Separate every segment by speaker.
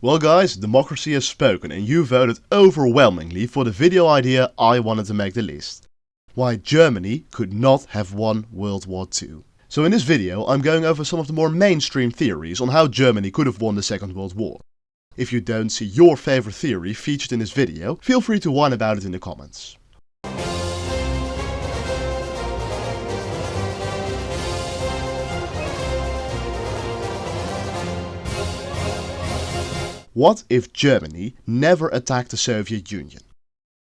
Speaker 1: Well guys, democracy has spoken and you voted overwhelmingly for the video idea I wanted to make the list. Why Germany could not have won World War II. So in this video I'm going over some of the more mainstream theories on how Germany could have won the Second World War. If you don't see your favorite theory featured in this video, feel free to whine about it in the comments. What if Germany never attacked the Soviet Union?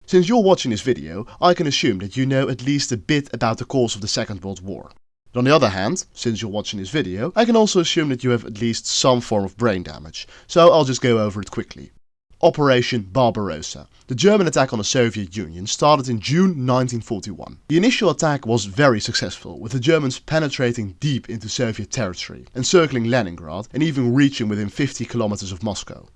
Speaker 1: Since you're watching this video, I can assume that you know at least a bit about the cause of the Second World War. But on the other hand, since you're watching this video, I can also assume that you have at least some form of brain damage, so I'll just go over it quickly. Operation Barbarossa. The German attack on the Soviet Union started in June 1941. The initial attack was very successful, with the Germans penetrating deep into Soviet territory, encircling Leningrad and even reaching within 50 kilometers of Moscow.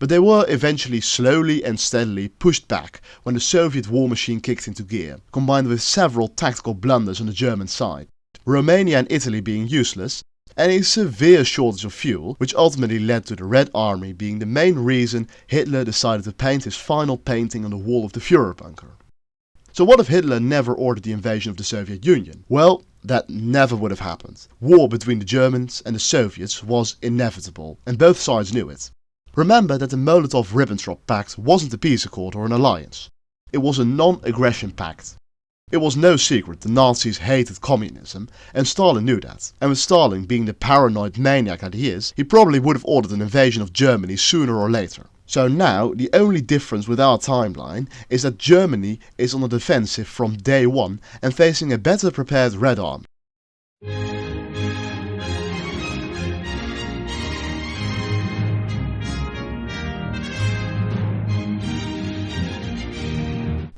Speaker 1: But they were eventually slowly and steadily pushed back when the Soviet war machine kicked into gear, combined with several tactical blunders on the German side, Romania and Italy being useless, and a severe shortage of fuel, which ultimately led to the Red Army being the main reason Hitler decided to paint his final painting on the wall of the Führer bunker. So what if Hitler never ordered the invasion of the Soviet Union? Well, that never would have happened. War between the Germans and the Soviets was inevitable, and both sides knew it. Remember that the Molotov-Ribbentrop Pact wasn't a peace accord or an alliance. It was a non-aggression pact. It was no secret the Nazis hated communism, and Stalin knew that. And with Stalin being the paranoid maniac that he is, he probably would have ordered an invasion of Germany sooner or later. So now, the only difference with our timeline is that Germany is on the defensive from day one and facing a better prepared Red Army.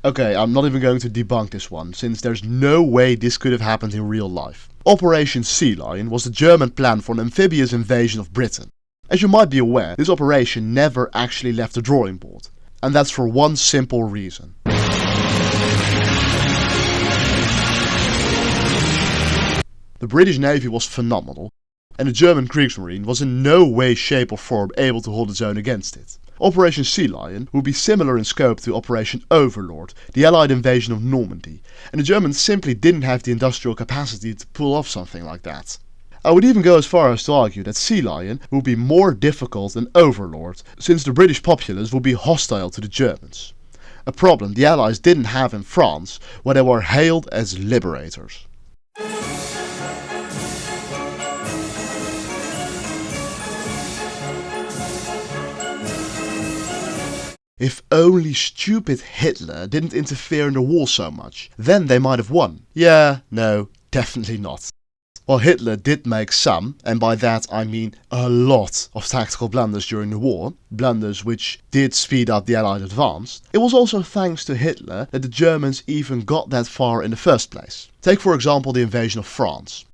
Speaker 1: Okay, I'm not even going to debunk this one, since there's no way this could have happened in real life. Operation Sea Lion was the German plan for an amphibious invasion of Britain. As you might be aware, this operation never actually left the drawing board. And that's for one simple reason. The British Navy was phenomenal, and the German Kriegsmarine was in no way, shape or form able to hold its own against it. Operation Sea Lion would be similar in scope to Operation Overlord, the Allied invasion of Normandy, and the Germans simply didn't have the industrial capacity to pull off something like that. I would even go as far as to argue that Sea Lion would be more difficult than Overlord, since the British populace would be hostile to the Germans. A problem the Allies didn't have in France, where they were hailed as liberators. If only stupid Hitler didn't interfere in the war so much, then they might have won. Yeah, no, definitely not. While Hitler did make some, and by that I mean a lot of tactical blunders during the war, blunders which did speed up the Allied advance, it was also thanks to Hitler that the Germans even got that far in the first place. Take for example the invasion of France.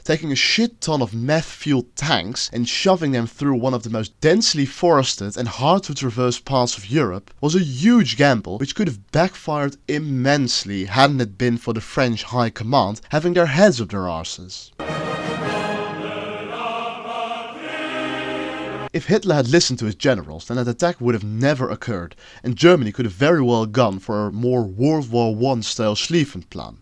Speaker 1: Taking a shit ton of meth-fueled tanks and shoving them through one of the most densely forested and hard to traverse parts of Europe was a huge gamble which could have backfired immensely hadn't it been for the French High Command having their heads up their arses. If Hitler had listened to his generals, then that attack would have never occurred, and Germany could have very well gone for a more World War I style Schlieffen plan.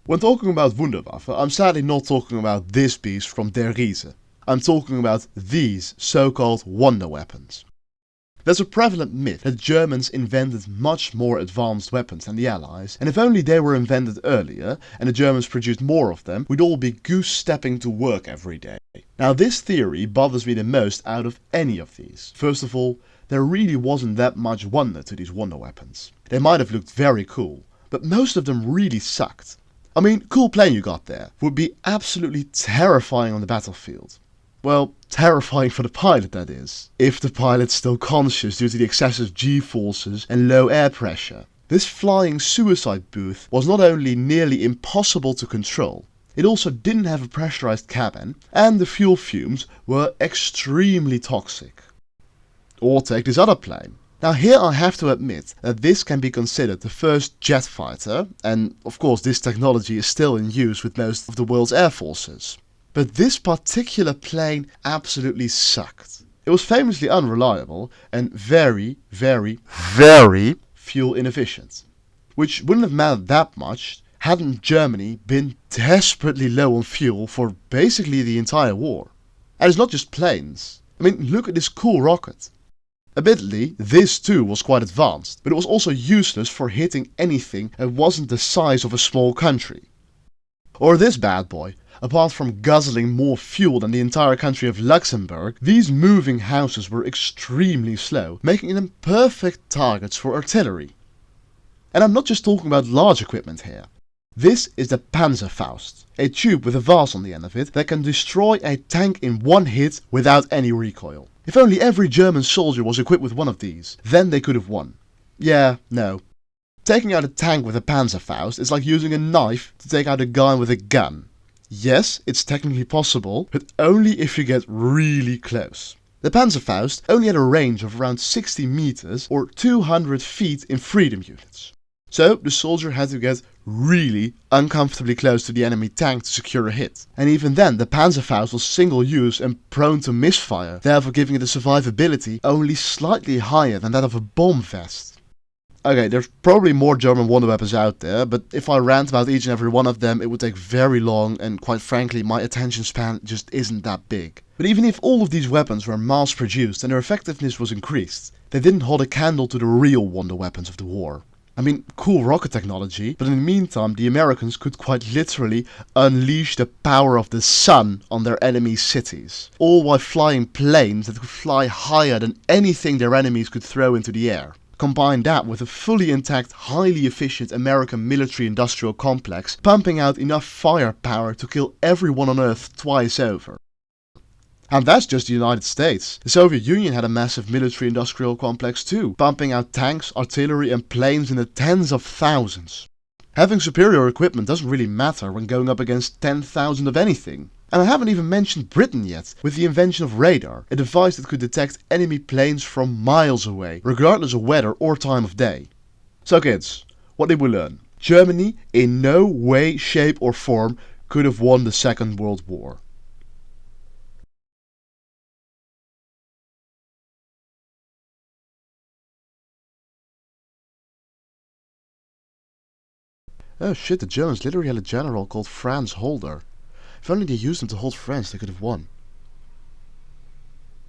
Speaker 1: When talking about Wunderwaffe, I'm sadly not talking about this beast from Der Riese. I'm talking about these so-called wonder weapons. There's a prevalent myth that Germans invented much more advanced weapons than the Allies, and if only they were invented earlier and the Germans produced more of them, we'd all be goose-stepping to work every day. Now this theory bothers me the most out of any of these. First of all, there really wasn't that much wonder to these wonder weapons. They might have looked very cool, but most of them really sucked. I mean, cool plane you got there would be absolutely terrifying on the battlefield. Well, terrifying for the pilot that is, if the pilot's still conscious due to the excessive G-forces and low air pressure. This flying suicide booth was not only nearly impossible to control, it also didn't have a pressurized cabin, and the fuel fumes were extremely toxic. Or take this other plane. Now here I have to admit that this can be considered the first jet fighter, and of course this technology is still in use with most of the world's air forces. But this particular plane absolutely sucked. It was famously unreliable and very fuel inefficient. Which wouldn't have mattered that much hadn't Germany been desperately low on fuel for basically the entire war. And it's not just planes. I mean, look at this cool rocket. Admittedly, this too was quite advanced, but it was also useless for hitting anything that wasn't the size of a small country. Or this bad boy. Apart from guzzling more fuel than the entire country of Luxembourg, these moving houses were extremely slow, making them perfect targets for artillery. And I'm not just talking about large equipment here. This is the Panzerfaust, a tube with a vase on the end of it that can destroy a tank in one hit without any recoil. If only every German soldier was equipped with one of these, then they could have won. Yeah, no. Taking out a tank with a Panzerfaust is like using a knife to take out a guy with a gun. Yes, it's technically possible, but only if you get really close. The Panzerfaust only had a range of around 60 meters or 200 feet in freedom units. So the soldier had to get really uncomfortably close to the enemy tank to secure a hit. And even then the Panzerfaust was single use and prone to misfire, therefore giving it a survivability only slightly higher than that of a bomb vest. Okay, there's probably more German Wunderwaffes out there, but if I rant about each and every one of them, it would take very long, and quite frankly, my attention span just isn't that big. But even if all of these weapons were mass-produced and their effectiveness was increased, they didn't hold a candle to the real wonder weapons of the war. I mean, cool rocket technology, but in the meantime, the Americans could quite literally unleash the power of the sun on their enemies' cities, all while flying planes that could fly higher than anything their enemies could throw into the air. Combine that with a fully intact, highly efficient American military-industrial complex, pumping out enough firepower to kill everyone on Earth twice over. And that's just the United States. The Soviet Union had a massive military-industrial complex too, pumping out tanks, artillery and planes in the tens of thousands. Having superior equipment doesn't really matter when going up against 10,000 of anything. And I haven't even mentioned Britain yet, with the invention of radar, a device that could detect enemy planes from miles away, regardless of weather or time of day. So kids, what did we learn? Germany in no way, shape or form could have won the Second World War. Oh shit, the Germans literally had a general called Franz Holder. If only they used him to hold France, they could have won.